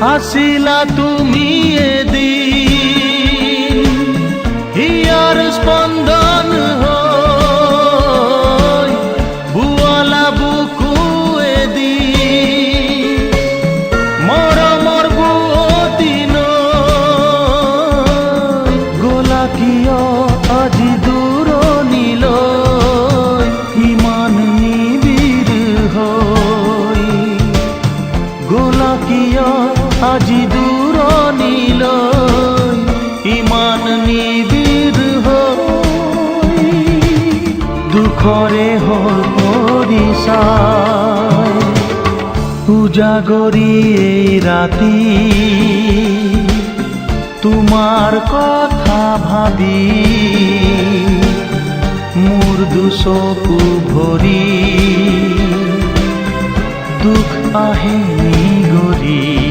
আছিলা তুমি এদিন হিয়াৰ স্পন্দন হৈ বুৱালা বুকু এদিন মৰমৰ বুৱতী নৈ গলা কিয় আজি দূৰণিলৈ ইমান নিবিড় হৈ গলা কিয় আজি দূৰণিলৈ ইমান নিবিড় হৈ দুখৰে হ'ল পৰিচয় উজাগৰি এই ৰাতি তোমাৰ কথা ভাবি মোৰ দুচকু ভৰি দুখ আহে নিগৰি